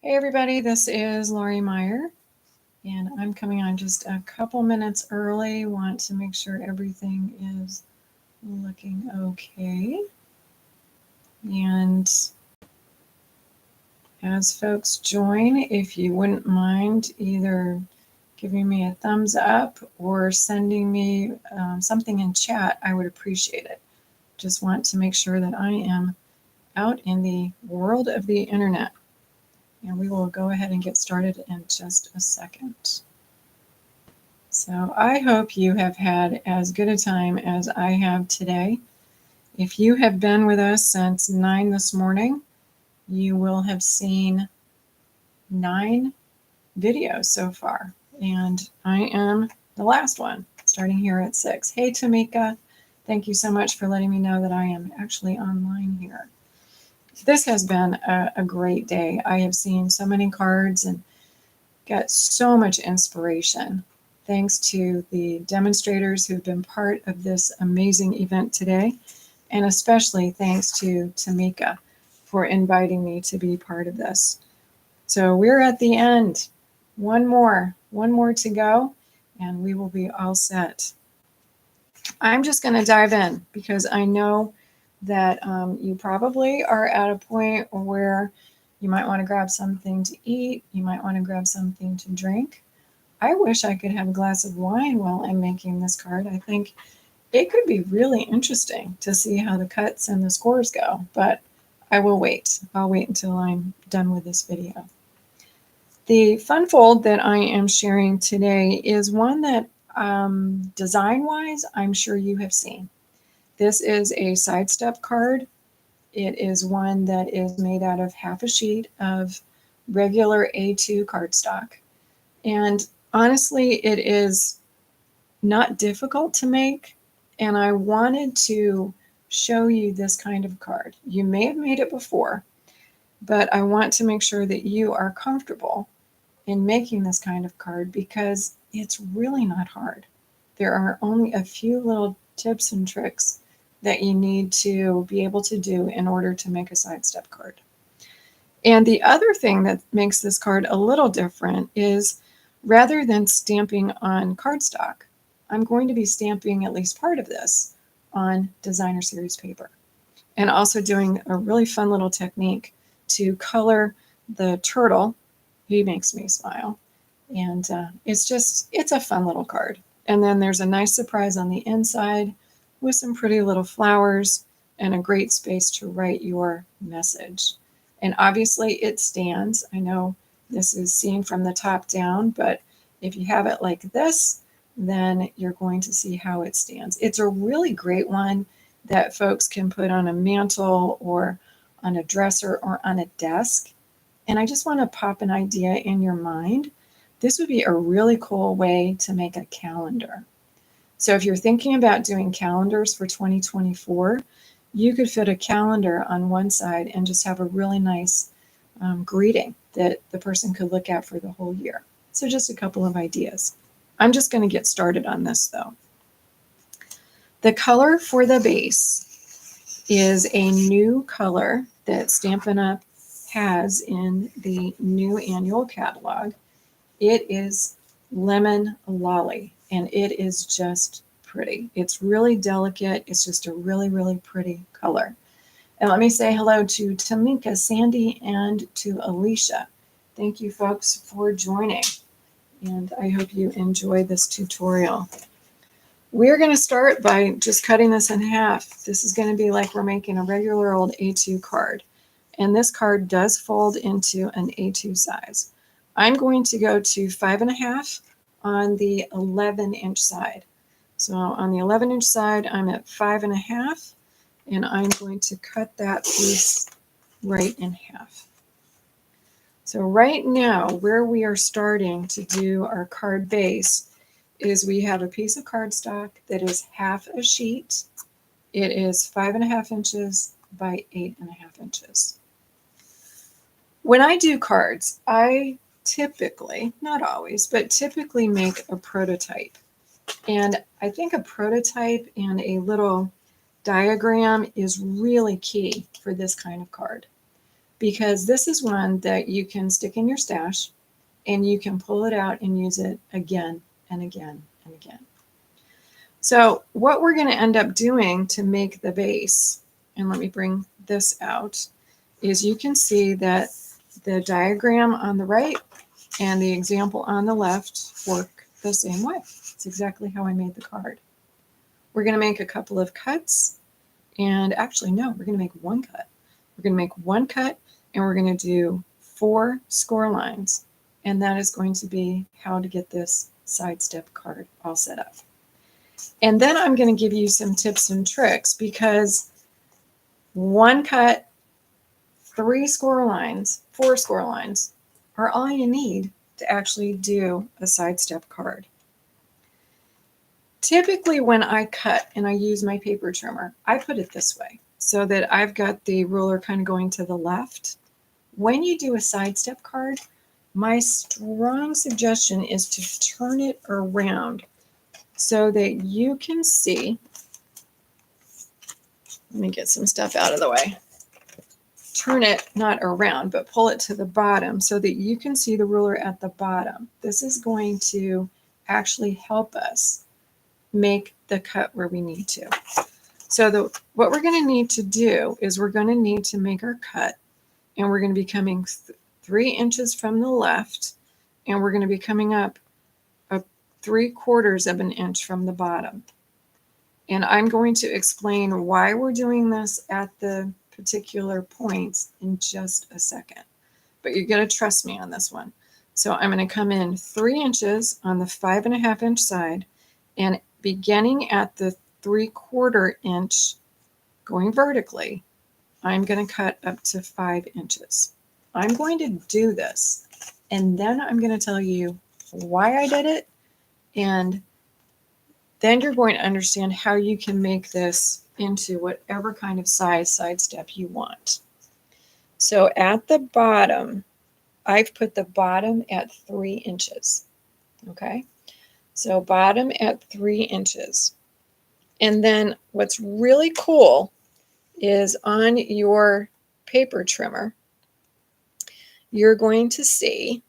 Hey everybody, this is Laurie Meyer, and I'm coming on just a couple minutes early. Want to make sure everything is looking okay. And as folks join, if you wouldn't mind either giving me a thumbs up or sending me something in chat, I would appreciate it. Just want to make sure that I am out in the world of the internet. And we will go ahead and get started in just a second. So I hope you have had as good a time as I have today. If you have been with us since 9 this morning, you will have seen 9 videos so far. And I am the last one, starting here at 6. Hey, Tamika, thank you so much for letting me know that I am actually online here. This has been a great day. I have seen so many cards and got so much inspiration thanks to the demonstrators who've been part of this amazing event today, and especially thanks to Tamika for inviting me to be part of this. So we're at the end. One more to go, and we will be all set. I'm just going to dive in because I know that you probably are at a point where you might want to grab something to eat. You might want to grab something to drink. I wish I could have a glass of wine while I'm making this card. I think it could be really interesting to see how the cuts and the scores go, but I will wait. I'll wait until I'm done with this video. The fun fold that I am sharing today is one that design-wise, I'm sure you have seen. This is a sidestep card. It is one that is made out of half a sheet of regular A2 cardstock. And honestly, it is not difficult to make. And I wanted to show you this kind of card. You may have made it before, but I want to make sure that you are comfortable in making this kind of card because it's really not hard. There are only a few little tips and tricks that you need to be able to do in order to make a sidestep card. And the other thing that makes this card a little different is rather than stamping on cardstock, I'm going to be stamping at least part of this on designer series paper. And also doing a really fun little technique to color the turtle. He makes me smile. And it's a fun little card. And then there's a nice surprise on the inside with some pretty little flowers and a great space to write your message. And obviously it stands. I know this is seen from the top down, but if you have it like this, then you're going to see how it stands. It's a really great one that folks can put on a mantle or on a dresser or on a desk. And I just want to pop an idea in your mind. This would be a really cool way to make a calendar. So if you're thinking about doing calendars for 2024, you could fit a calendar on one side and just have a really nice greeting that the person could look at for the whole year. So just a couple of ideas. I'm just going to get started on this though. The color for the base is a new color that Stampin' Up! Has in the new annual catalog. It is Lemon Lolly, and it is just pretty. It's really delicate. It's just a really, really pretty color. And let me say hello to Tamika, Sandy, and to Alicia. Thank you, folks, for joining. And I hope you enjoy this tutorial. We're going to start by just cutting this in half. This is going to be like we're making a regular old A2 card. And this card does fold into an A2 size. I'm going to go to 5.5 on the 11-inch side. So on the 11-inch side, I'm at 5.5, and I'm going to cut that piece right in half. So right now, where we are starting to do our card base is we have a piece of cardstock that is half a sheet. It is 5.5 inches by 8.5 inches. When I do cards, I typically, not always, but typically make a prototype. And I think a prototype and a little diagram is really key for this kind of card. because this is one that you can stick in your stash and you can pull it out and use it again and again and again. So what we're going to end up doing to make the base, and let me bring this out, is you can see that the diagram on the right and the example on the left work the same way. It's exactly how I made the card. We're going to make a couple of cuts, and actually, no, we're going to make one cut. We're going to make one cut, and we're going to do 4 score lines, and that is going to be how to get this sidestep card all set up. And then I'm going to give you some tips and tricks, because one cut, 3 score lines, 4 score lines are all you need to actually do a sidestep card. Typically when I cut and I use my paper trimmer, I put it this way so that I've got the ruler kind of going to the left. When you do a sidestep card, my strong suggestion is to turn it around so that you can see. Let me get some stuff out of the way. Turn it not around, but pull it to the bottom so that you can see the ruler at the bottom. This is going to actually help us make the cut where we need to. So what we're going to need to do is we're going to need to make our cut, and we're going to be coming 3 inches from the left, and we're going to be coming up 3/4 of an inch from the bottom. And I'm going to explain why we're doing this at the particular points in just a second. But you're going to trust me on this one. So I'm going to come in 3 inches on the 5.5 inch side, and beginning at the 3/4 inch going vertically, I'm going to cut up to 5 inches. I'm going to do this, and then I'm going to tell you why I did it, and then you're going to understand how you can make this into whatever kind of size sidestep you want. So at the bottom, I've put the bottom at 3 inches. Okay, so bottom at 3 inches. And then what's really cool is on your paper trimmer, you're going to see,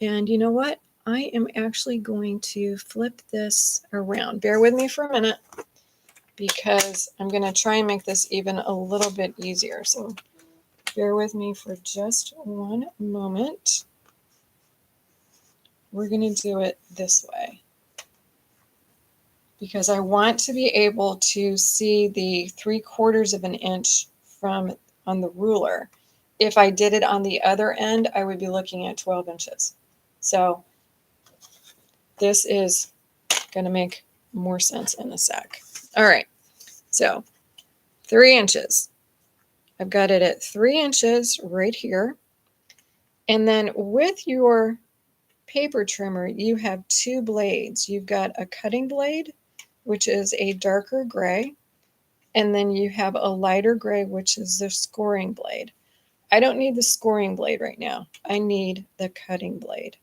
and you know what? I am actually going to flip this around. Bear with me for a minute, because I'm going to try and make this even a little bit easier. So bear with me for just one moment. We're going to do it this way, because I want to be able to see the 3/4 of an inch from on the ruler. If I did it on the other end, I would be looking at 12 inches. So this is going to make more sense in a sec. All right, so 3 inches. I've got it at 3 inches right here. And then with your paper trimmer, you have 2 blades. You've got a cutting blade, which is a darker gray, and then you have a lighter gray, which is the scoring blade. I don't need the scoring blade right now. I need the cutting blade.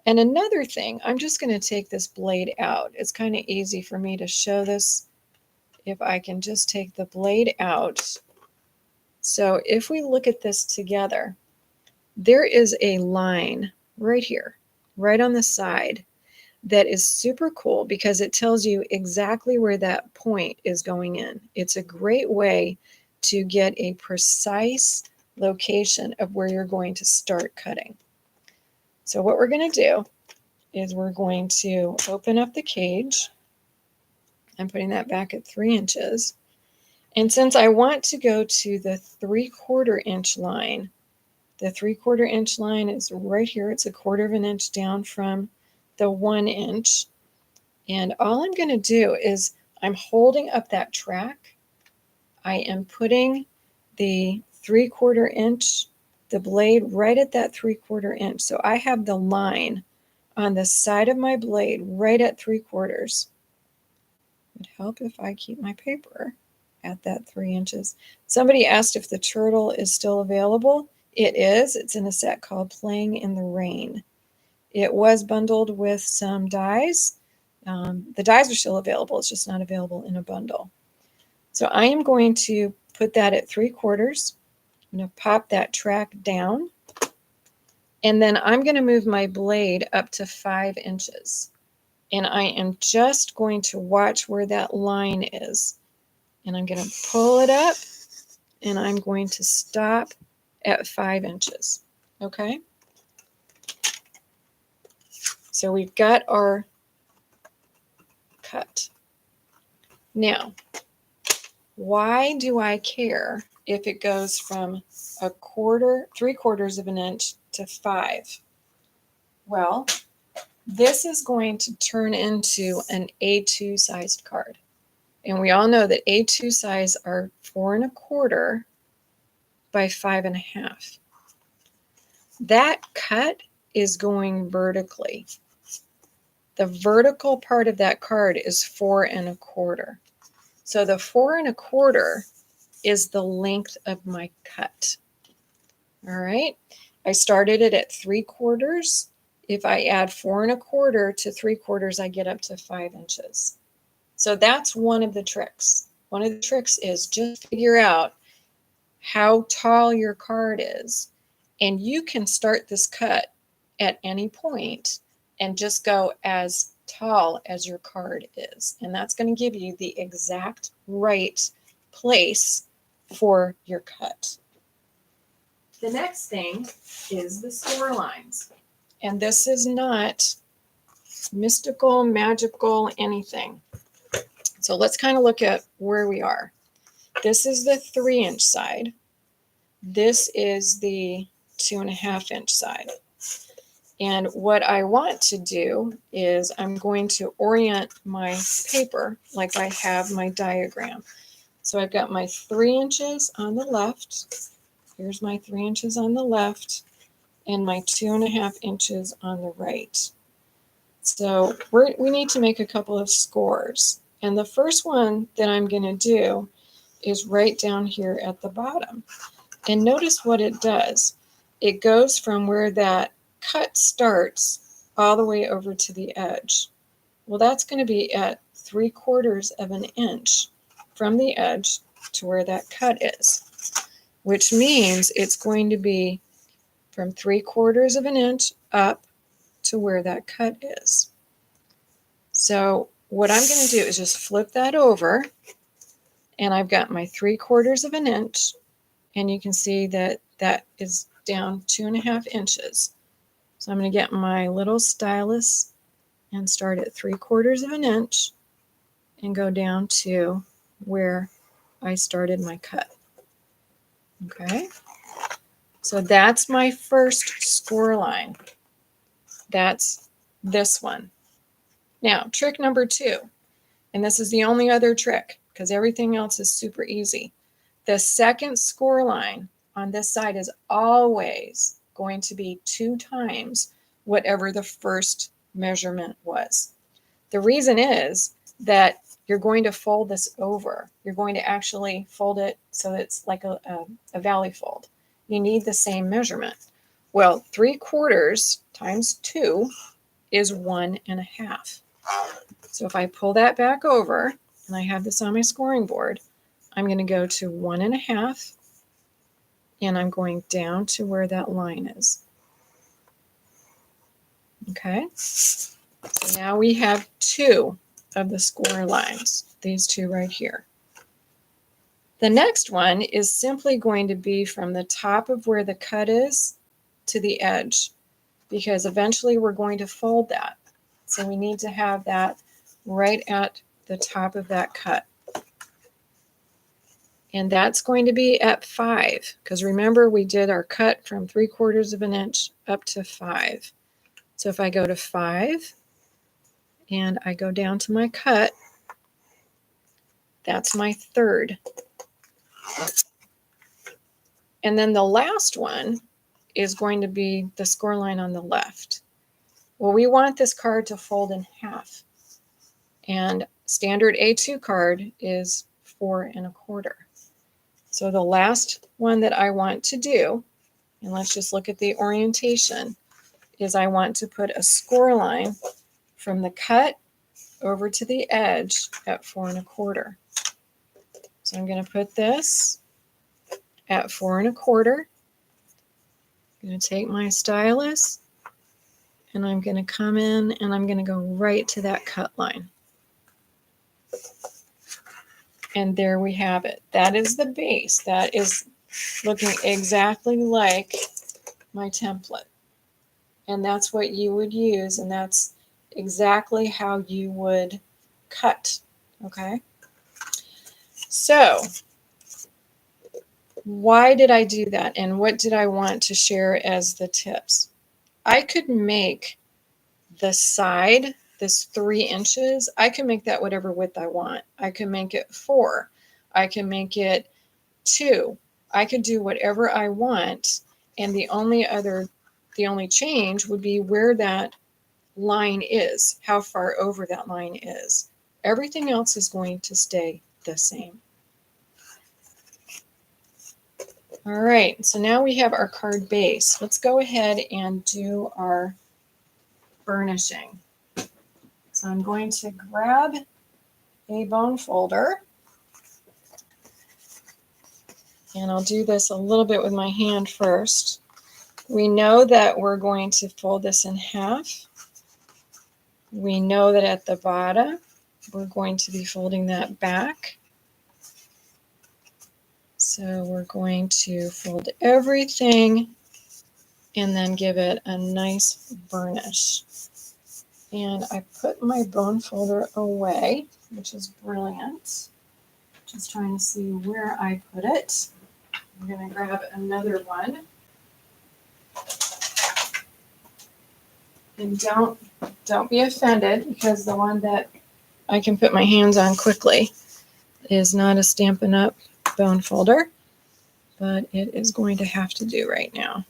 And another thing, I'm just going to take this blade out. It's kind of easy for me to show this if I can just take the blade out. So if we look at this together, there is a line right here, right on the side, that is super cool because it tells you exactly where that point is going in. It's a great way to get a precise location of where you're going to start cutting. So what we're going to do is we're going to open up the cage. I'm putting that back at 3 inches. And since I want to go to the 3/4 inch line, the 3/4 inch line is right here. It's 1/4 of an inch down from the 1 inch. And all I'm going to do is I'm holding up that track. I am putting the 3/4 inch, the blade right at that 3/4 inch. So I have the line on the side of my blade right at 3/4. It would help if I keep my paper at that 3 inches. Somebody asked if the turtle is still available. It is. It's in a set called Playing in the Rain. It was bundled with some dies. The dies are still available. It's just not available in a bundle. So I am going to put that at 3/4. I'm going to pop that track down. And then I'm going to move my blade up to 5 inches. And I am just going to watch where that line is. And I'm going to pull it up, and I'm going to stop at 5 inches. Okay? So we've got our cut. Now, why do I care if it goes from 3/4 of an inch to 5? Well, this is going to turn into an A2 sized card. And we all know that A2 size are 4 1/4 by 5 1/2. That cut is going vertically. The vertical part of that card is 4 1/4. So the 4 1/4 is the length of my cut. All right. I started it at 3/4. If I add 4 1/4 to 3/4, I get up to 5 inches. So that's one of the tricks. One of the tricks is just figure out how tall your card is. And you can start this cut at any point and just go as tall as your card is. And that's going to give you the exact right place for your cut. The next thing is the score lines. And this is not mystical, magical, anything. So let's kind of look at where we are. This is the 3-inch side. This is the 2 1/2 inch side. And what I want to do is I'm going to orient my paper like I have my diagram. So I've got my 3 inches on the left. Here's my 3 inches on the left and my 2 1/2 inches on the right. So we need to make a couple of scores. And the first one that I'm going to do is right down here at the bottom. And notice what it does. It goes from where that cut starts all the way over to the edge. Well, that's going to be at 3/4 of an inch from the edge to where that cut is, which means it's going to be from 3/4 of an inch up to where that cut is. So what I'm going to do is just flip that over, and I've got my 3/4 of an inch, and you can see that that is down 2 1/2 inches. So I'm going to get my little stylus and start at 3/4 of an inch and go down to where I started my cut. Okay, so that's my first score line. That's this one. Now, trick number 2, and this is the only other trick because everything else is super easy. The second score line on this side is always going to be 2 times whatever the first measurement was. The reason is that you're going to fold this over. You're going to actually fold it so it's like a valley fold. You need the same measurement. Well, 3/4 times 2 is 1 1/2. So if I pull that back over, and I have this on my scoring board, I'm going to go to 1 1/2, and I'm going down to where that line is. Okay, so now we have 2 of the score lines, these 2 right here. The next one is simply going to be from the top of where the cut is to the edge, because eventually we're going to fold that. So we need to have that right at the top of that cut. And that's going to be at 5, because remember we did our cut from 3/4 of an inch up to 5. So if I go to 5 and I go down to my cut, that's my third. And then the last one is going to be the score line on the left. Well, we want this card to fold in half. And standard A2 card is 4 1/4. So the last one that I want to do, and let's just look at the orientation, is I want to put a score line from the cut over to the edge at 4 1/4. So I'm going to put this at 4 1/4. I'm going to take my stylus and I'm going to come in and I'm going to go right to that cut line. And there we have it. That is the base. That is looking exactly like my template. And that's what you would use, and that's exactly how you would cut. Okay? So, why did I do that? And what did I want to share as the tips? I could make the side, this 3 inches, I can make that whatever width I want. I can make it 4. I can make it 2. I could do whatever I want. And the only change would be where that line is, how far over that line is. Everything else is going to stay the same. All right, so now we have our card base. Let's go ahead and do our burnishing. So I'm going to grab a bone folder, and I'll do this a little bit with my hand first. We know that we're going to fold this in half. We know that at the bottom, we're going to be folding that back. So we're going to fold everything and then give it a nice burnish. And I put my bone folder away, which is brilliant. Just trying to see where I put it. I'm going to grab another one. And don't be offended, because the one that I can put my hands on quickly is not a Stampin' Up! Bone folder, but it is going to have to do right now.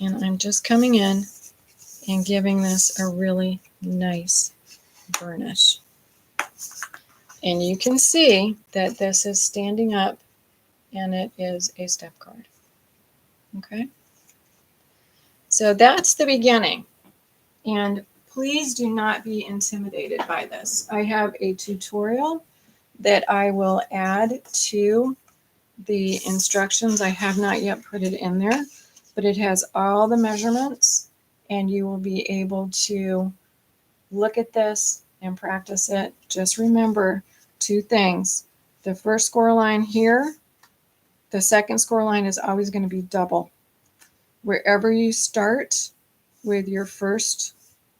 And I'm just coming in and giving this a really nice burnish. And you can see that this is standing up and it is a step card. Okay? So that's the beginning. And please do not be intimidated by this. I have a tutorial that I will add to the instructions. I have not yet put it in there, but it has all the measurements, and you will be able to look at this and practice it. Just remember 2 things. The first score line here, the second score line is always going to be double. Wherever you start with your first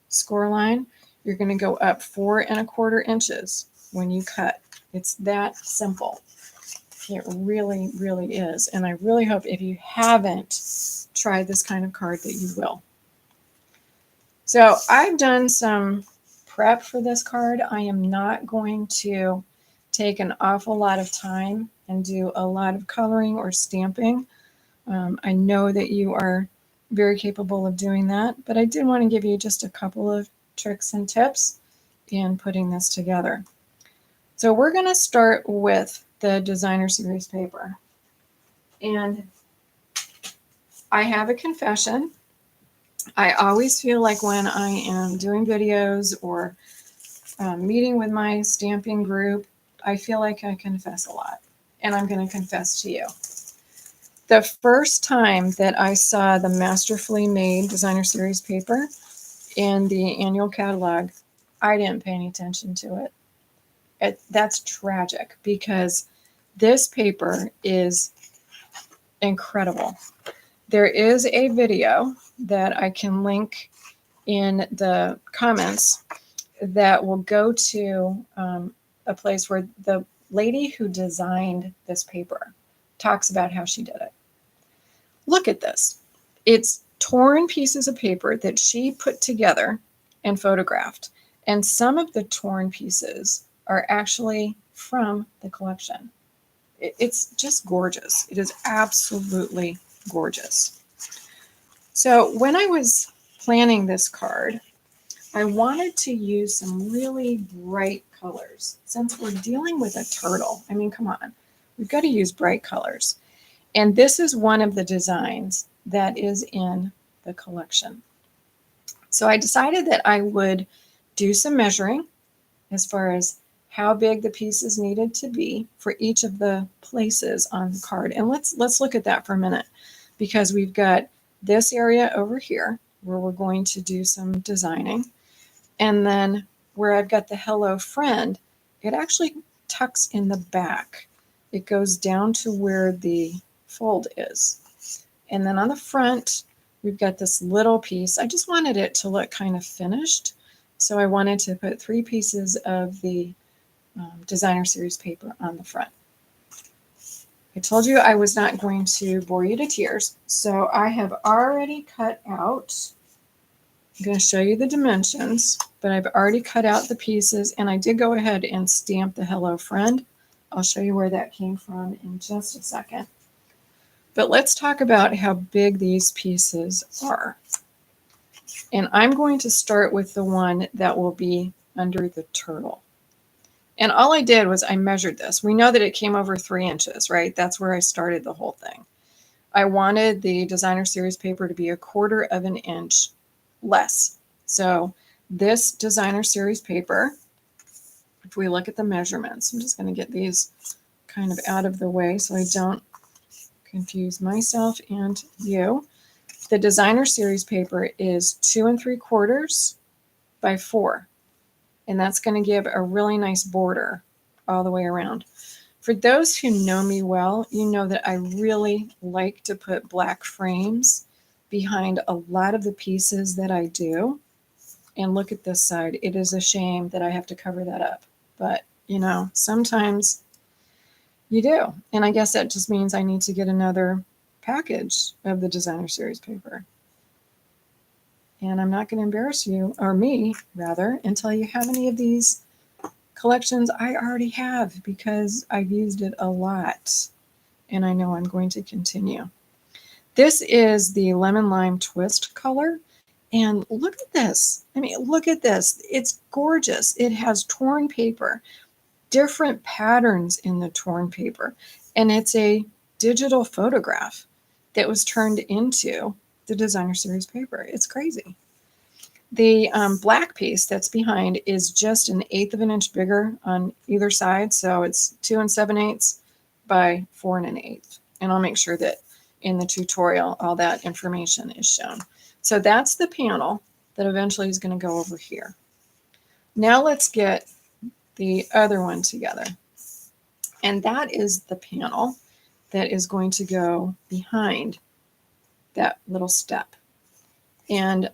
score line, you're going to go up 4 1/4 inches when you cut. It's that simple. It really, really is. And I really hope if you haven't tried this kind of card that you will. So I've done some prep for this card. I am not going to take an awful lot of time and do a lot of coloring or stamping. I know that you are very capable of doing that, but I did want to give you just a couple of tricks and tips in putting this together. So we're going to start with the designer series paper. And I have a confession. I always feel like when I am doing videos or meeting with my stamping group, I feel like I confess a lot. And I'm going to confess to you. The first time that I saw the masterfully made designer series paper in the annual catalog, I didn't pay any attention to it. That's tragic, because this paper is incredible. There is a video that I can link in the comments that will go to a place where the lady who designed this paper talks about how she did it. Look at this. It's torn pieces of paper that she put together and photographed. And some of the torn pieces are actually from the collection. It's just gorgeous. It is absolutely gorgeous. So when I was planning this card, I wanted to use some really bright colors. Since we're dealing with a turtle, I mean, come on, we've got to use bright colors. And this is one of the designs that is in the collection. So I decided that I would do some measuring as far as how big the pieces needed to be for each of the places on the card. And let's look at that for a minute, because we've got this area over here where we're going to do some designing. And then where I've got the hello friend, it actually tucks in the back. It goes down to where the fold is. And then on the front, we've got this little piece. I just wanted it to look kind of finished. So I wanted to put 3 pieces of the designer series paper on the front. I told you I was not going to bore you to tears. So I have already cut out, I'm going to show you the dimensions, but I've already cut out the pieces, and I did go ahead and stamp the hello friend. I'll show you where that came from in just a second. But let's talk about how big these pieces are. And I'm going to start with the one that will be under the turtle. And all I did was I measured this. We know that it came over 3 inches, right? That's where I started the whole thing. I wanted the designer series paper to be 1/4 of an inch less. So this designer series paper, if we look at the measurements, I'm just going to get these kind of out of the way so I don't confuse myself and you. The designer series paper is 2 3/4 by 4. And that's going to give a really nice border all the way around. For those who know me well, you know that I really like to put black frames behind a lot of the pieces that I do. And look at this side. It is a shame that I have to cover that up. But, you know, sometimes you do. And I guess that just means I need to get another package of the designer series paper. And I'm not going to embarrass you, or me rather, and tell you how many of these collections I already have, because I've used it a lot. And I know I'm going to continue. This is the lemon lime twist color. And look at this. I mean, look at this. It's gorgeous. It has torn paper, different patterns in the torn paper. And it's a digital photograph that was turned into the designer series paper. It's crazy. The black piece that's behind is just 1/8 of an inch bigger on either side. So it's 2 7/8 by 4 1/8. And I'll make sure that in the tutorial, all that information is shown. So that's the panel that eventually is going to go over here. Now let's get the other one together. And that is the panel that is going to go behind that little step. And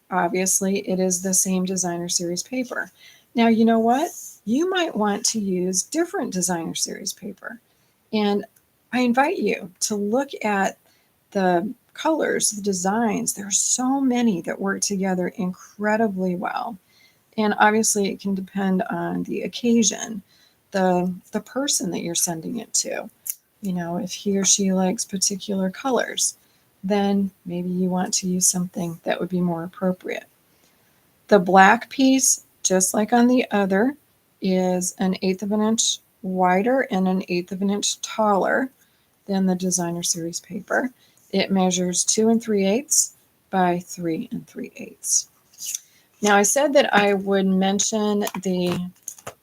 obviously it is the same designer series paper. Now, you know what? You might want to use different designer series paper. And I invite you to look at the colors, the designs. There are so many that work together incredibly well. And obviously it can depend on the occasion, the person that you're sending it to. You know, if he or she likes particular colors, then maybe you want to use something that would be more appropriate. The black piece, just like on the other, is 1/8 of an inch wider and 1/8 of an inch taller than the designer series paper. It measures 2 3/8 by 3 3/8. Now I said that I would mention the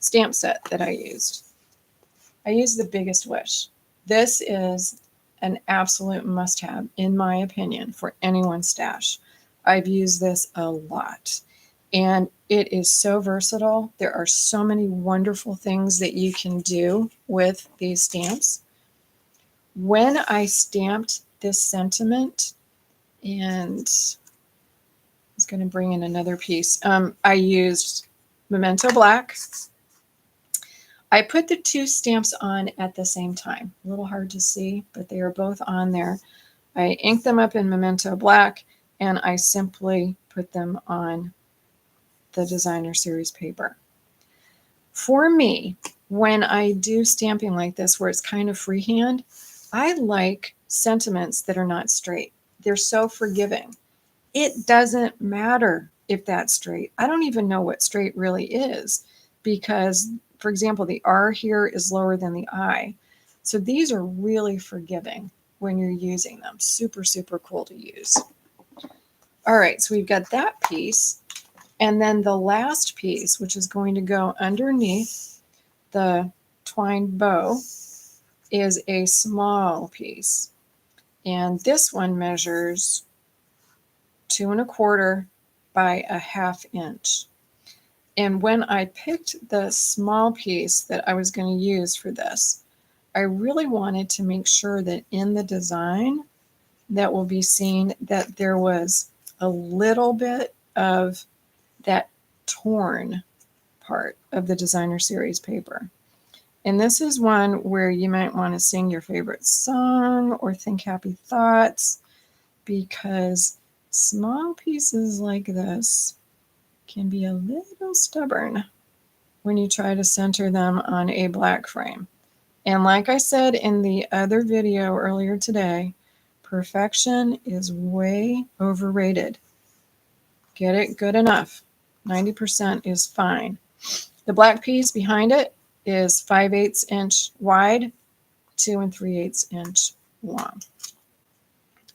stamp set that I used. I used the Biggest Wish. This is an absolute must-have, in my opinion, for anyone's stash. I've used this a lot, and it is so versatile. There are so many wonderful things that you can do with these stamps. When I stamped this sentiment, and I was going to bring in another piece, I used Memento Black. I put the 2 stamps on at the same time. A little hard to see, but they are both on there. I inked them up in Memento Black, and I simply put them on the designer series paper. For me, when I do stamping like this, where it's kind of freehand, I like sentiments that are not straight. They're so forgiving. It doesn't matter if that's straight. I don't even know what straight really is, because, for example, the R here is lower than the I. So these are really forgiving when you're using them. Super, super cool to use. All right, so we've got that piece. And then the last piece, which is going to go underneath the twined bow is a small piece. And this one measures 2¼ by 1/2 inch. And when I picked the small piece that I was going to use for this, I really wanted to make sure that in the design that will be seen that there was a little bit of that torn part of the designer series paper. And this is one where you might want to sing your favorite song or think happy thoughts, because small pieces like this can be a little stubborn when you try to center them on a black frame. And like I said in the other video earlier today, perfection is way overrated. Get it good enough. 90% is fine. The black piece behind it is 5/8 inch wide, 2 3/8 inch long.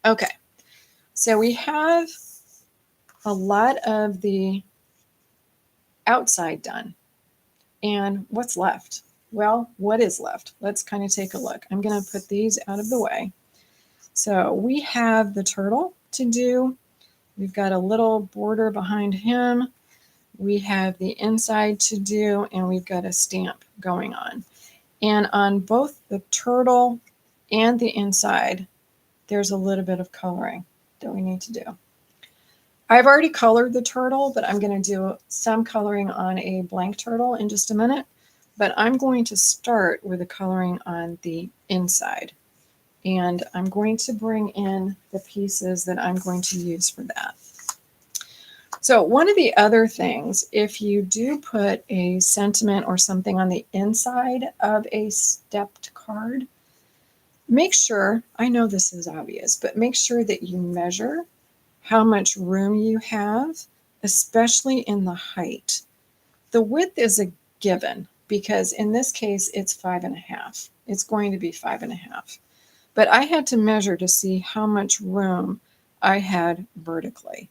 Okay, so we have a lot of the outside done. And what's left? Well, what is left? Let's kind of take a look. I'm going to put these out of the way. So we have the turtle to do. We've got a little border behind him. We have the inside to do, and we've got a stamp going on. And on both the turtle and the inside, there's a little bit of coloring that we need to do. I've already colored the turtle, but I'm going to do some coloring on a blank turtle in just a minute. But I'm going to start with the coloring on the inside. And I'm going to bring in the pieces that I'm going to use for that. So one of the other things, if you do put a sentiment or something on the inside of a stepped card, make sure, I know this is obvious, but make sure that you measure how much room you have, especially in the height. The width is a given because in this case, it's 5½. It's going to be 5½. But I had to measure to see how much room I had vertically.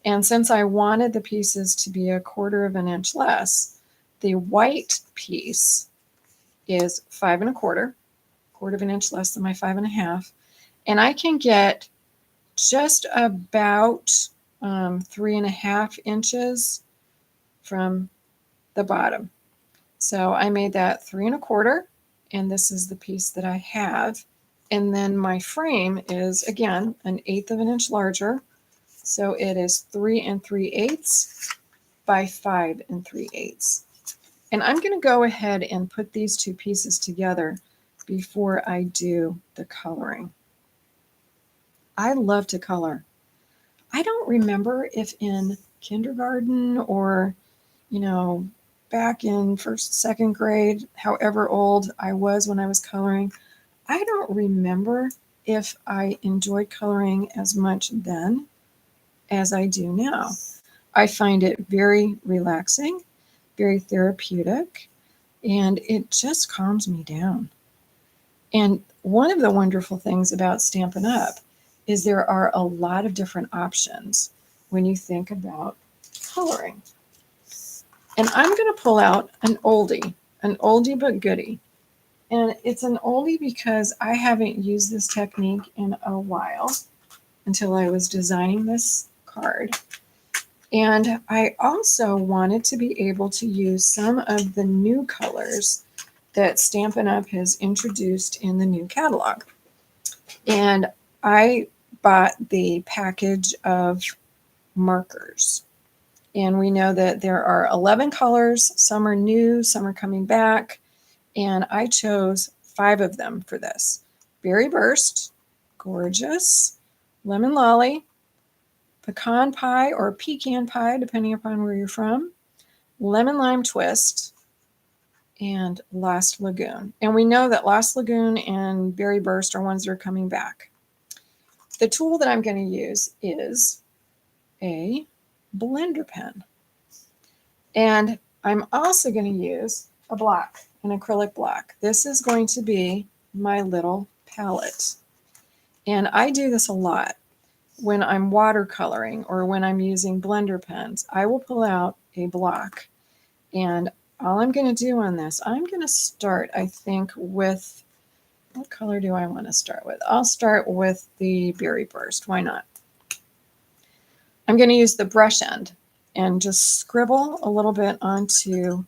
And since I wanted the pieces to be 1/4 inch less, the white piece is 5¼ 1/4 inch less than my 5½. And I can get just about 3½ inches from the bottom. So I made that 3¼ and this is the piece that I have. And then my frame is, again, 1/8 of an inch larger. So it is 3 3/8 by 5 3/8. And I'm going to go ahead and put these two pieces together before I do the coloring. I love to color. I don't remember if in kindergarten or, back in first, second grade, however old I was when I was coloring, I don't remember if I enjoyed coloring as much then as I do now. I find it very relaxing, very therapeutic, and it just calms me down. And one of the wonderful things about Stampin' Up! Is there are a lot of different options when you think about coloring. And I'm going to pull out an oldie but goodie. And it's an oldie because I haven't used this technique in a while until I was designing this card. And I also wanted to be able to use some of the new colors that Stampin' Up! Has introduced in the new catalog. And I bought the package of markers. And we know that there are 11 colors. Some are new, some are coming back. And I chose 5 of them for this. Berry Burst, Gorgeous, Lemon Lolly, Pecan Pie or Pecan Pie, depending upon where you're from, Lemon Lime Twist, and Lost Lagoon. And we know that Lost Lagoon and Berry Burst are ones that are coming back. The tool that I'm going to use is a blender pen. And I'm also going to use a block, an acrylic block. This is going to be my little palette. And I do this a lot. When I'm watercoloring or when I'm using blender pens, I will pull out a block and all I'm going to do on this, I'm going to start, I think, with, what color do I want to start with? I'll start with the Berry Burst. Why not? I'm going to use the brush end and just scribble a little bit onto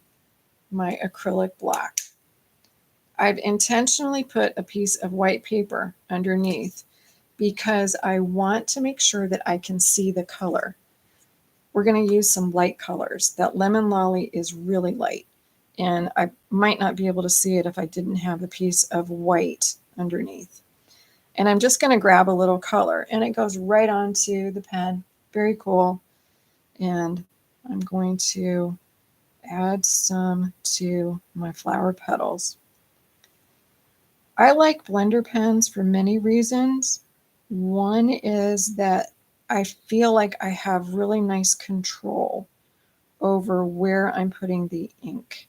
my acrylic block. I've intentionally put a piece of white paper underneath because I want to make sure that I can see the color. We're going to use some light colors. That lemon lolly is really light, and I might not be able to see it if I didn't have a piece of white underneath. And I'm just going to grab a little color, and it goes right onto the pen. Very cool. And I'm going to add some to my flower petals. I like blender pens for many reasons. One is that I feel like I have really nice control over where I'm putting the ink.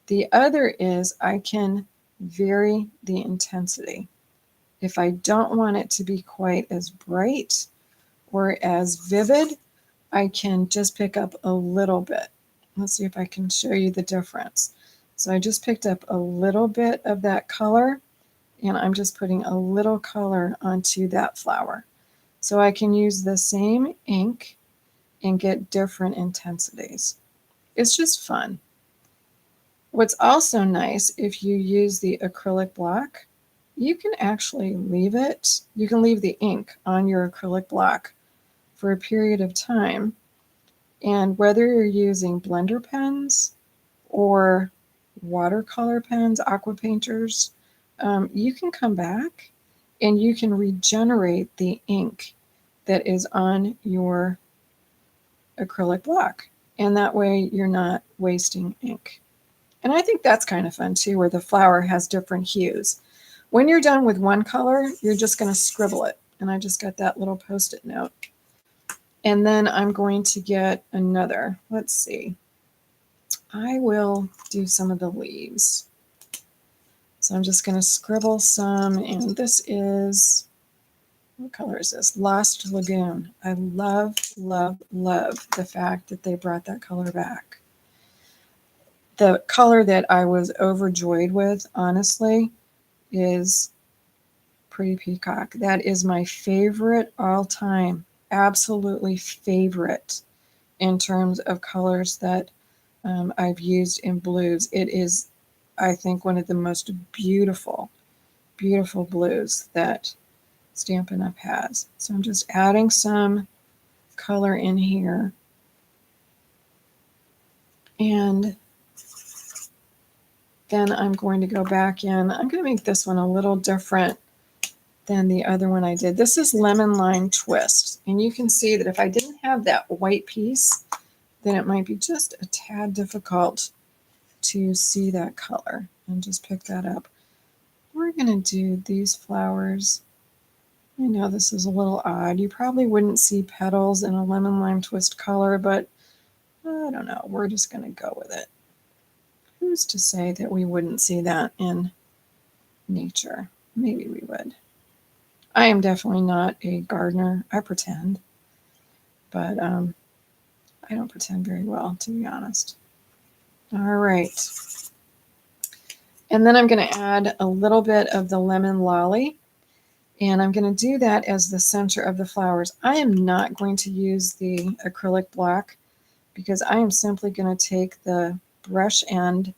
The other is I can vary the intensity. If I don't want it to be quite as bright or as vivid, I can just pick up a little bit. Let's see if I can show you the difference. So I just picked up a little bit of that color, and I'm just putting a little color onto that flower. So I can use the same ink and get different intensities. It's just fun. What's also nice, if you use the acrylic block, you can actually leave it. You can leave the ink on your acrylic block for a period of time. And whether you're using blender pens or watercolor pens, aqua painters, you can come back and you can regenerate the ink that is on your acrylic block. And that way you're not wasting ink. And I think that's kind of fun too, where the flower has different hues. When you're done with one color, you're just going to scribble it. And I just got that little post-it note. And then I'm going to get another. Let's see. I will do some of the leaves. So I'm just going to scribble some. And this is, what color is this? Lost Lagoon. I love, love, love the fact that they brought that color back. The color that I was overjoyed with, honestly, is Pretty Peacock. That is my favorite all time, absolutely favorite in terms of colors that I've used in blues. It is, I think, one of the most beautiful, beautiful blues that Stampin' Up! Has. So I'm just adding some color in here. And then I'm going to go back in. I'm going to make this one a little different than the other one I did. This is Lemon Lime Twist. And you can see that if I didn't have that white piece, then it might be just a tad difficult to see that color. And just pick that up. We're going to do these flowers. I know this is a little odd. You probably wouldn't see petals in a lemon lime twist color, but I don't know. We're just going to go with it. Who's to say that we wouldn't see that in nature? Maybe we would. I am definitely not a gardener. I pretend, but I don't pretend very well, to be honest. All right. And then I'm going to add a little bit of the lemon lolly, and I'm going to do that as the center of the flowers. I am not going to use the acrylic block because I am simply going to take the brush end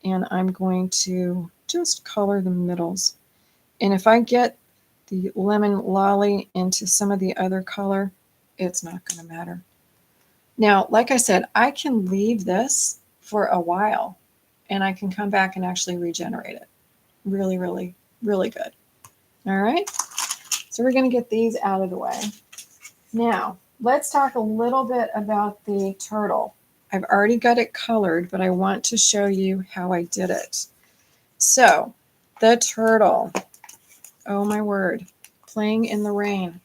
and I'm going to just color the middles. And if I get the lemon lolly into some of the other color, it's not going to matter. Now, like I said, I can leave this for a while and I can come back and actually regenerate it. Really, really, really good. All right. So we're going to get these out of the way. Now, let's talk a little bit about the turtle. I've already got it colored, but I want to show you how I did it. So, the turtle, oh my word, playing in the rain.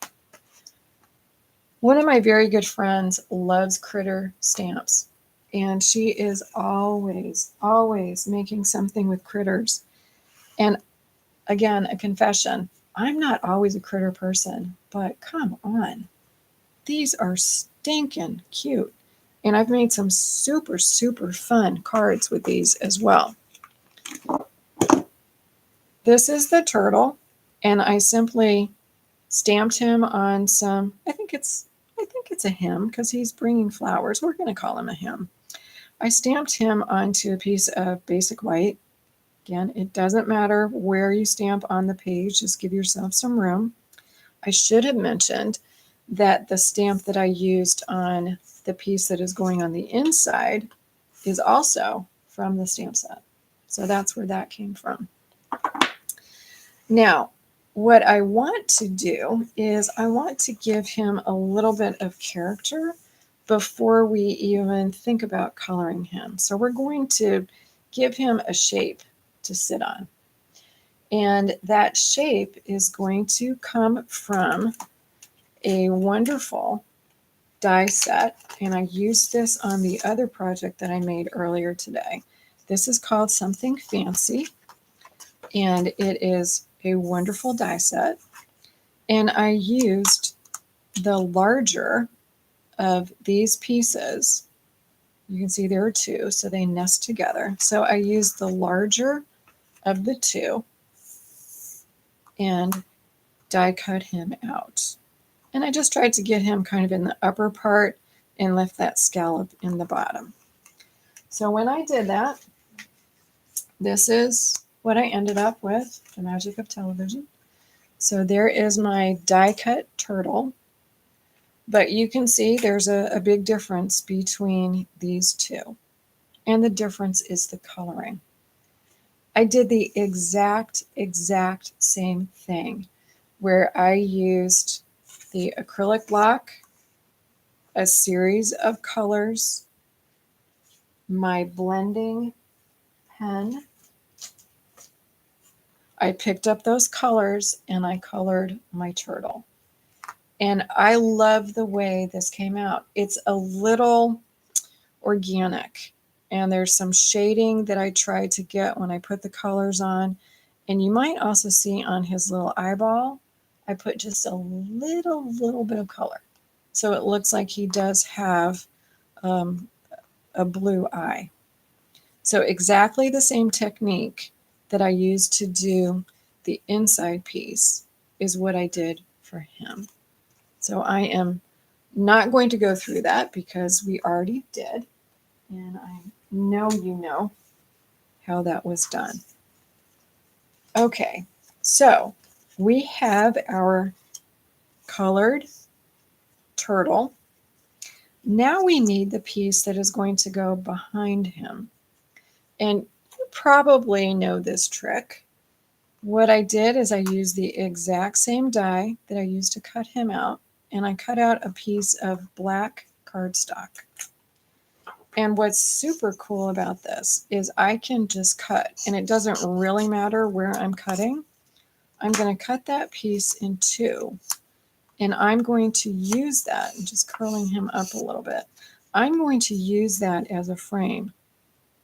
One of my very good friends loves critter stamps, and she is always, always making something with critters. And again, a confession, I'm not always a critter person, but come on. These are stinking cute. And I've made some super, super fun cards with these as well. This is the turtle, and I simply stamped him on some, I think it's a him because he's bringing flowers. We're going to call him a him. I stamped him onto a piece of basic white. Again, it doesn't matter where you stamp on the page, just give yourself some room. I should have mentioned that the stamp that I used on the piece that is going on the inside is also from the stamp set. So that's where that came from. Now, what I want to do is I want to give him a little bit of character before we even think about coloring him. So we're going to give him a shape to sit on. And that shape is going to come from a wonderful die set. And I used this on the other project that I made earlier today. This is called Something Fancy, and it is a wonderful die set. And I used the larger of these pieces. You can see there are two, so they nest together. So I used the larger of the two and die cut him out. And I just tried to get him kind of in the upper part and left that scallop in the bottom. So when I did that, this is what I ended up with, the magic of television. So there is my die cut turtle. But you can see there's a big difference between these two. And the difference is the coloring. I did the exact same thing where I used the acrylic block, a series of colors, my blending pen. I picked up those colors and I colored my turtle. And I love the way this came out. It's a little organic, and there's some shading that I tried to get when I put the colors on. And you might also see on his little eyeball, I put just a little bit of color. So it looks like he does have a blue eye. So exactly the same technique that I used to do the inside piece is what I did for him. So I am not going to go through that because we already did. And I know you know how that was done. Okay, so we have our colored turtle. Now we need the piece that is going to go behind him. And you probably know this trick. What I did is I used the exact same die that I used to cut him out, and I cut out a piece of black cardstock. And what's super cool about this is I can just cut, and it doesn't really matter where I'm cutting. I'm going to cut that piece in two, and I'm going to use that, and just curling him up a little bit. I'm going to use that as a frame.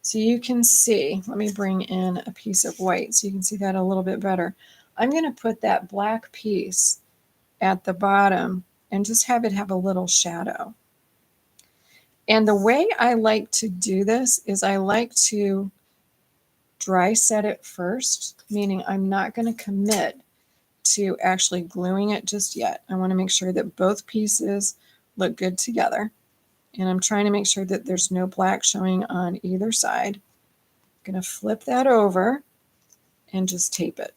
So you can see, let me bring in a piece of white so you can see that a little bit better. I'm going to put that black piece at the bottom and just have it have a little shadow. And the way I like to do this is I like to dry set it first, meaning I'm not going to commit to actually gluing it just yet. I want to make sure that both pieces look good together. And I'm trying to make sure that there's no black showing on either side. I'm going to flip that over and just tape it.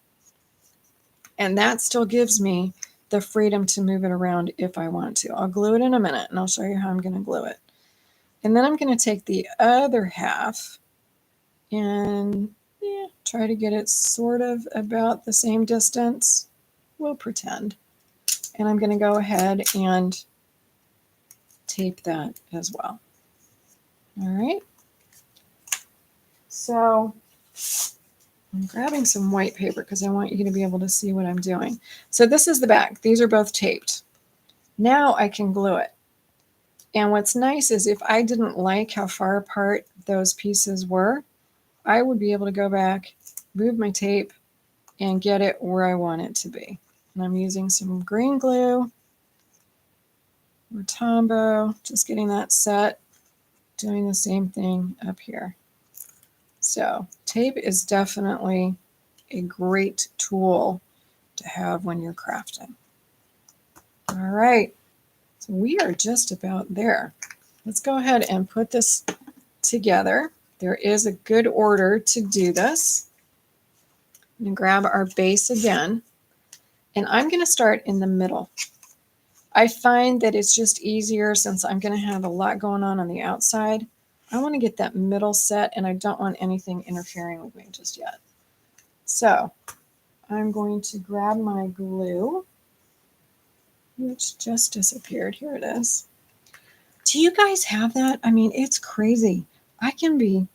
And that still gives me the freedom to move it around if I want to. I'll glue it in a minute, and I'll show you how I'm going to glue it. And then I'm going to take the other half and try to get it sort of about the same distance. We'll pretend. And I'm going to go ahead and tape that as well. All right. So I'm grabbing some white paper because I want you to be able to see what I'm doing. So this is the back. These are both taped. Now I can glue it. And what's nice is if I didn't like how far apart those pieces were, I would be able to go back, move my tape, and get it where I want it to be. And I'm using some green glue, or Tombow, just getting that set. doing the same thing up here. So tape is definitely a great tool to have when you're crafting. All right, so we are just about there. Let's go ahead and put this together. There is a good order to do this. I'm going to grab our base again, and I'm going to start in the middle. I find that it's just easier since I'm going to have a lot going on the outside. I want to get that middle set, and I don't want anything interfering with me just yet. So I'm going to grab my glue, which just disappeared. Here it is. Do you guys have that? I mean, it's crazy. I can be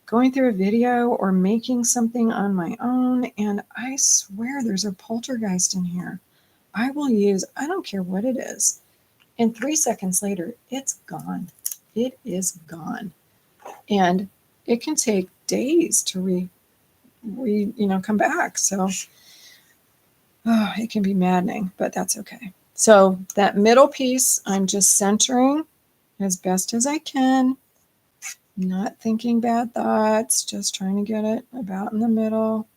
going through a video or making something on my own, and I swear there's a poltergeist in here. I will use, I don't care what it is, and 3 seconds later, it's gone. It is gone. And it can take days to come back. So it can be maddening, but that's okay. So that middle piece, I'm just centering as best as I can, not thinking bad thoughts, just trying to get it about in the middle,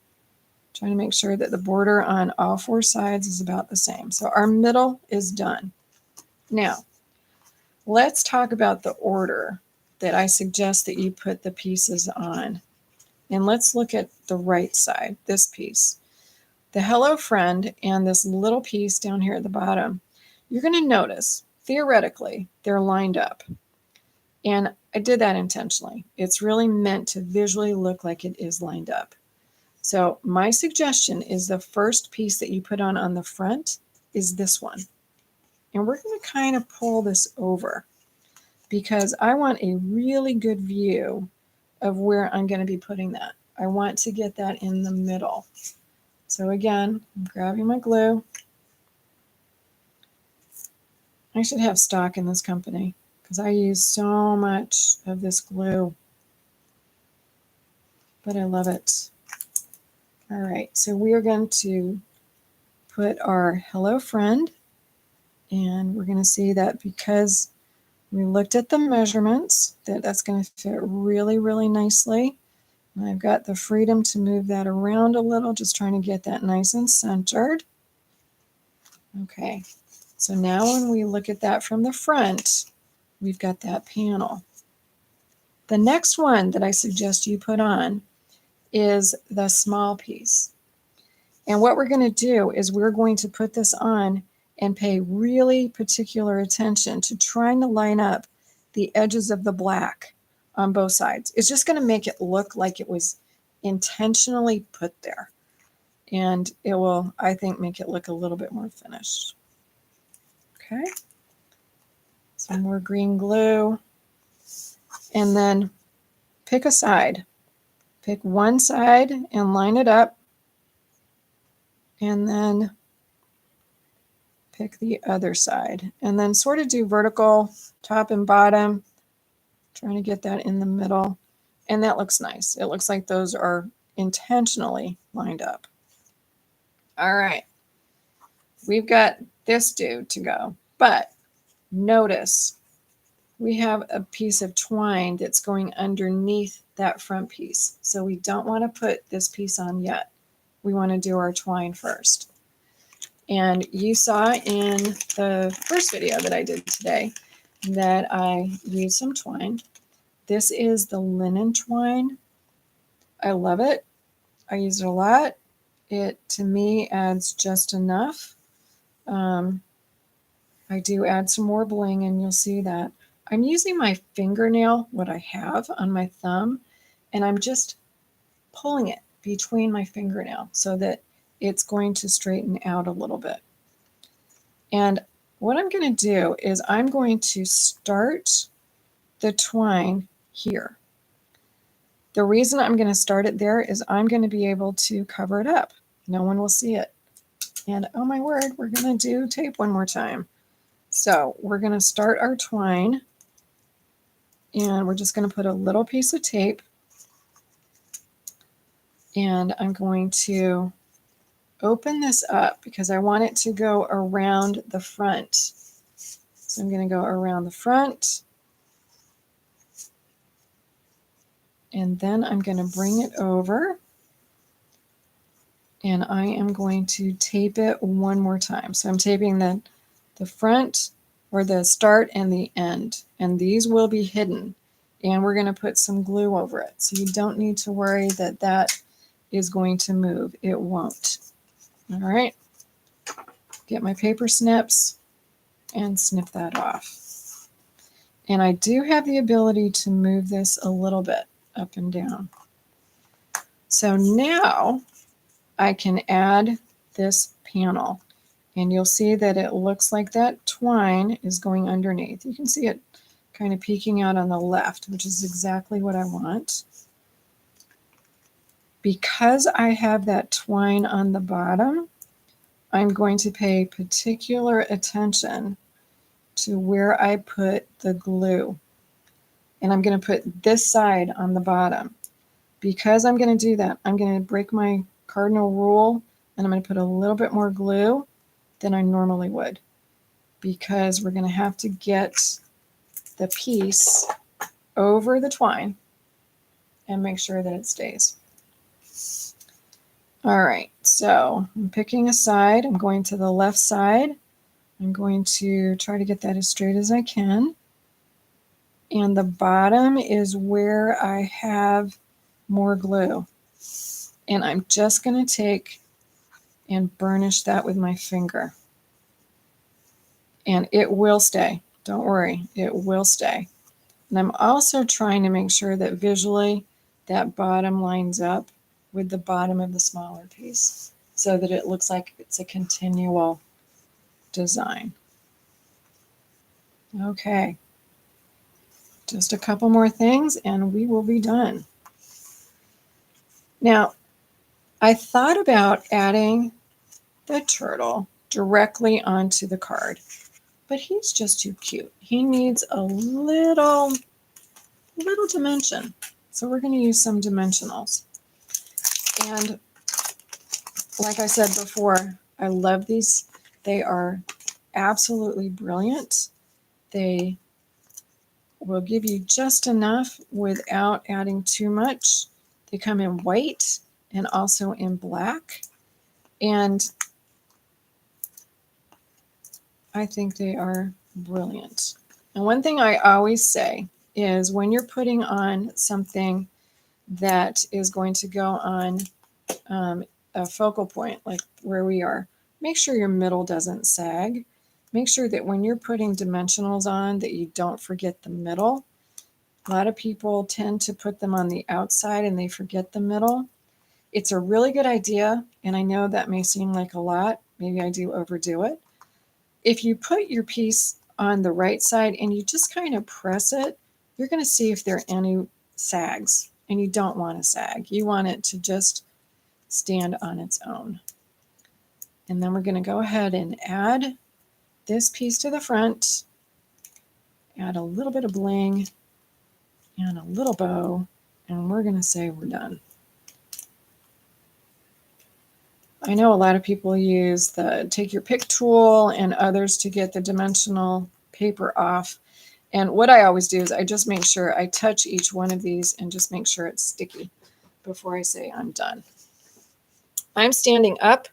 trying to make sure that the border on all 4 sides is about the same. So our middle is done. Now, let's talk about the order that I suggest that you put the pieces on. And let's look at the right side, this piece. The Hello Friend and this little piece down here at the bottom, you're going to notice, theoretically, they're lined up. And I did that intentionally. It's really meant to visually look like it is lined up. So my suggestion is the first piece that you put on the front is this one. And we're going to kind of pull this over because I want a really good view of where I'm going to be putting that. I want to get that in the middle. So again, I'm grabbing my glue. I should have stock in this company because I use so much of this glue, but I love it. All right, so we are going to put our Hello Friend, and we're going to see that because we looked at the measurements, that's going to fit really, really nicely. And I've got the freedom to move that around a little, just trying to get that nice and centered. Okay, so now when we look at that from the front, we've got that panel. The next one that I suggest you put on is the small piece. And what we're going to do is we're going to put this on and pay really particular attention to trying to line up the edges of the black on both sides. It's just going to make it look like it was intentionally put there. And it will, I think, make it look a little bit more finished. Okay. Some more green glue. And then pick a side. Pick one side and line it up. And then pick the other side. And then sort of do vertical, top and bottom, trying to get that in the middle. And that looks nice. It looks like those are intentionally lined up. All right. We've got this dude to go. But notice we have a piece of twine that's going underneath that front piece. So we don't want to put this piece on yet. We want to do our twine first. And you saw in the first video that I did today that I used some twine. This is the linen twine. I love it. I use it a lot. It, to me, adds just enough. I do add some more bling, and you'll see that. I'm using my fingernail, what I have on my thumb, and I'm just pulling it between my fingernail so that it's going to straighten out a little bit. And what I'm going to do is I'm going to start the twine here. The reason I'm going to start it there is I'm going to be able to cover it up. No one will see it. And oh my word, we're going to do tape one more time. So we're going to start our twine, and we're just going to put a little piece of tape, and I'm going to open this up because I want it to go around the front. So I'm going to go around the front, And then I'm going to bring it over and I am going to tape it one more time. So I'm taping the front or the start and the end, and these will be hidden. And we're going to put some glue over it. So you don't need to worry that that is going to move. It won't. All right. Get my paper snips and snip that off. And I do have the ability to move this a little bit up and down. So now I can add this panel, and you'll see that it looks like that twine is going underneath. You can see it kind of peeking out on the left, which is exactly what I want. Because I have that twine on the bottom, I'm going to pay particular attention to where I put the glue. And I'm going to put this side on the bottom. Because I'm going to do that, I'm going to break my cardinal rule, and I'm going to put a little bit more glue than I normally would, because we're going to have to get the piece over the twine and make sure that it stays. All right, so I'm picking a side. I'm going to the left side. I'm going to try to get that as straight as I can. And the bottom is where I have more glue. And I'm just going to take and burnish that with my finger. And it will stay. Don't worry, it will stay. And I'm also trying to make sure that visually that bottom lines up with the bottom of the smaller piece so that it looks like it's a continual design. Okay, just a couple more things and we will be done. Now, I thought about adding the turtle directly onto the card, but he's just too cute. He needs a little dimension. So we're going to use some dimensionals. And like I said before, I love these. They are absolutely brilliant. They will give you just enough without adding too much. They come in white and also in black. And I think they are brilliant. And one thing I always say is when you're putting on something that is going to go on a focal point, like where we are, make sure your middle doesn't sag. Make sure that when you're putting dimensionals on that you don't forget the middle. A lot of people tend to put them on the outside and they forget the middle. It's a really good idea, and I know that may seem like a lot. Maybe I do overdo it. If you put your piece on the right side and you just kind of press it, you're going to see if there are any sags, and you don't want to sag. You want it to just stand on its own. And then we're going to go ahead and add this piece to the front, add a little bit of bling and a little bow, and we're going to say we're done. I know a lot of people use the take your pick tool and others to get the dimensional paper off. And what I always do is I just make sure I touch each one of these and just make sure it's sticky before I say I'm done. I'm standing up,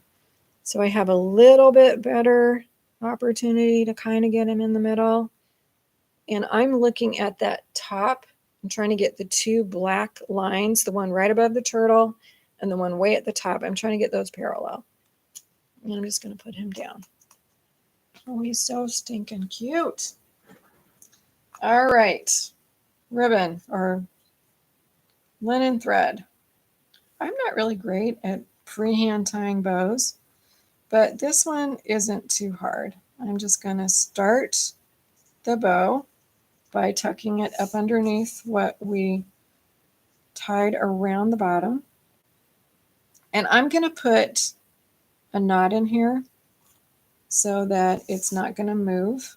so I have a little bit better opportunity to kind of get him in the middle. And I'm looking at that top. I'm trying to get the two black lines, the one right above the turtle and the one way at the top. I'm trying to get those parallel. And I'm just going to put him down. Oh, he's so stinking cute. All right. Ribbon or linen thread. I'm not really great at freehand tying bows, but this one isn't too hard. I'm just going to start the bow by tucking it up underneath what we tied around the bottom. And I'm going to put a knot in here so that it's not going to move.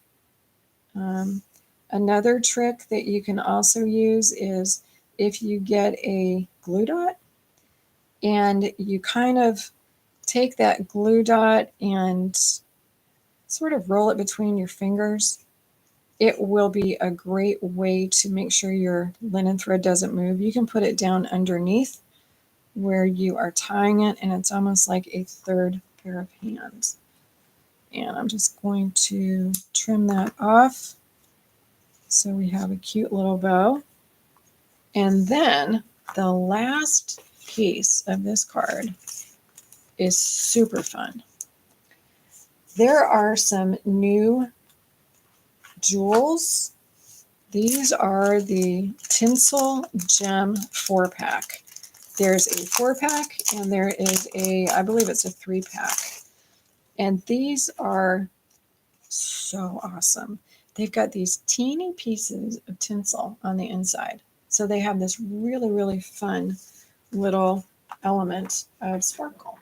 Another trick that you can also use is if you get a glue dot and you kind of take that glue dot and sort of roll it between your fingers it will be a great way to make sure your linen thread doesn't move. You can put it down underneath where you are tying it, and it's almost like a third pair of hands. And I'm just going to trim that off so we have a cute little bow. And then the last piece of this card is super fun. There are some new jewels. These are the Tinsel Gem 4-pack. There's a 4-pack and there is I believe it's a 3-pack. And these are so awesome. They've got these teeny pieces of tinsel on the inside. So they have this really, really fun little element of sparkle.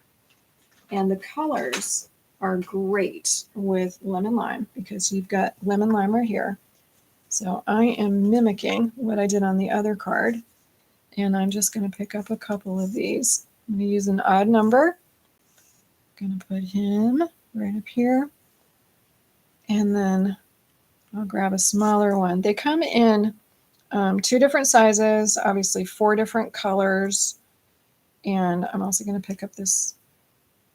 And the colors are great with lemon lime because you've got lemon lime right here. So I am mimicking what I did on the other card. And I'm just going to pick up a couple of these. I'm going to use an odd number. I'm going to put him right up here. And then I'll grab a smaller one. They come in 2 different sizes, obviously 4 different colors. And I'm also going to pick up this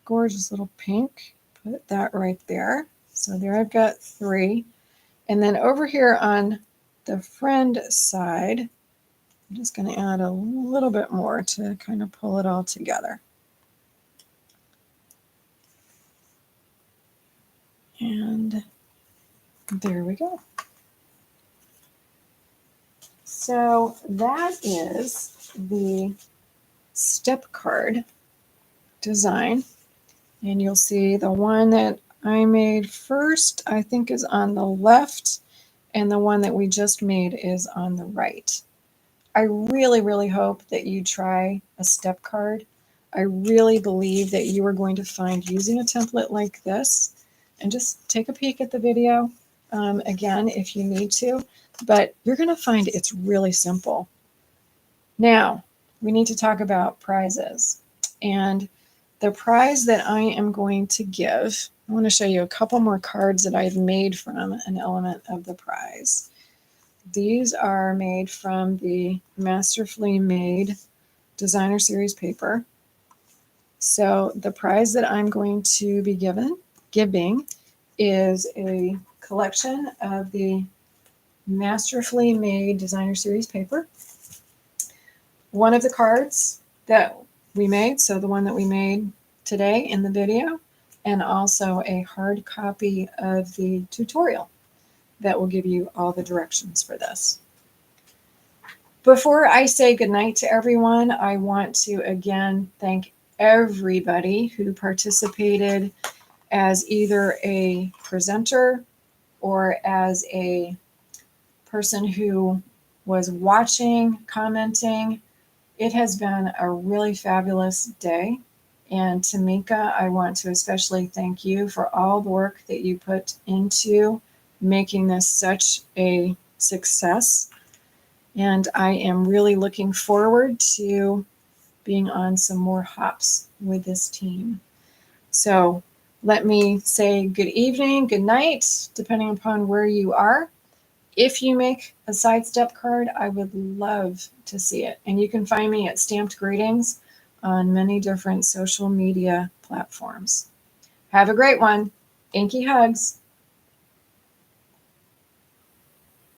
gorgeous little pink, put that right there. So there I've got 3. And then over here on the friend side, I'm just going to add a little bit more to kind of pull it all together. And there we go. So that is the step card design. And you'll see the one that I made first, I think, is on the left, and the one that we just made is on the right. I really, really hope that you try a step card. I really believe that you are going to find using a template like this, and just take a peek at the video again if you need to, but you're going to find it's really simple. Now, we need to talk about prizes. And the prize that I am going to give, I want to show you a couple more cards that I've made from an element of the prize. These are made from the Masterfully Made Designer Series paper. So the prize that I'm going to be giving is a collection of the Masterfully Made Designer Series paper. One of the cards that we made, so the one that we made today in the video, and also a hard copy of the tutorial that will give you all the directions for this. Before I say goodnight to everyone, I want to again thank everybody who participated as either a presenter or as a person who was watching, commenting. It has been a really fabulous day. And Tamika, I want to especially thank you for all the work that you put into making this such a success. And I am really looking forward to being on some more hops with this team. So let me say good evening, good night, depending upon where you are. If you make a sidestep card, I would love to see it. And you can find me at Stamped Greetings on many different social media platforms. Have a great one. Inky hugs.